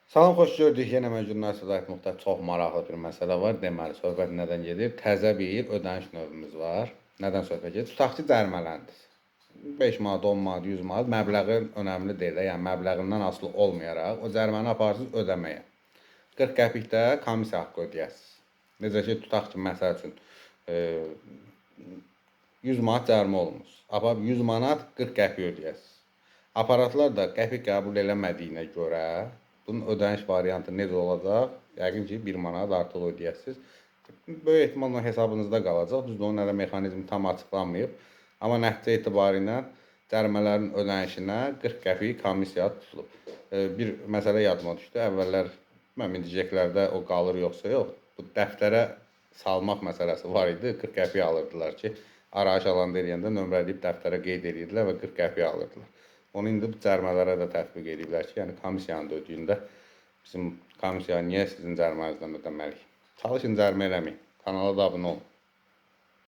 Salam, xoş gördük. Yenə mən jurnalist Zahid Muxtar. Çox maraqlı bir məsələ var. Deməli, söhbət nədən gedir? Təzə bir ödəniş növümüz var. Nədən söhbət gedir? Tutaq ki, cərimələndir. 5 manat, 10 manat, 100 manat məbləği önəmli deyil. Yəni məbləğindən asılı olmayaraq o cəriməni aparırsınız ödəməyə. 40 qəpik də komissiya haqqı ödəyəsiniz. Necə ki, tutaq ki, məsəl üçün 100 manat cərimə olunmuş. Aparıb 100 manat 40 qəpik ödəyəsiniz. Aparatlar da qəpik qəbul eləmədiyinə görə bunun ödəniş variantı necə olacaq? Yəqin ki, 1 manat artıq ödəyəsiniz. Böyük ehtimalla hesabınızda qalacaq. Düzdür, onun hələ mexanizmi tam açıqlanmayıb. Amma nəticə etibarilə cərimələrin ödənişinə 40 qəpik komissiya tutulub. Bir məsələ yadıma düşdü. Əvvəllər mən indicəklərdə o qalır yoxsa yox. Bu dəftərə salmaq məsələsi var idi. 40 qəpik alırdılar ki, arayış alanda eləyəndə nömrələyib dəftərə qeyd edirdilər və 40 qəpik alırdılar. Onu indi bu cərimələrə də tətbiq edirlər ki, yəni komissiyanın da ödəyində bizim komissiya niyə sizin cərimənizdən ödəməliyik? Çalışın cərimə eləməyin. Kanala da abunə olun.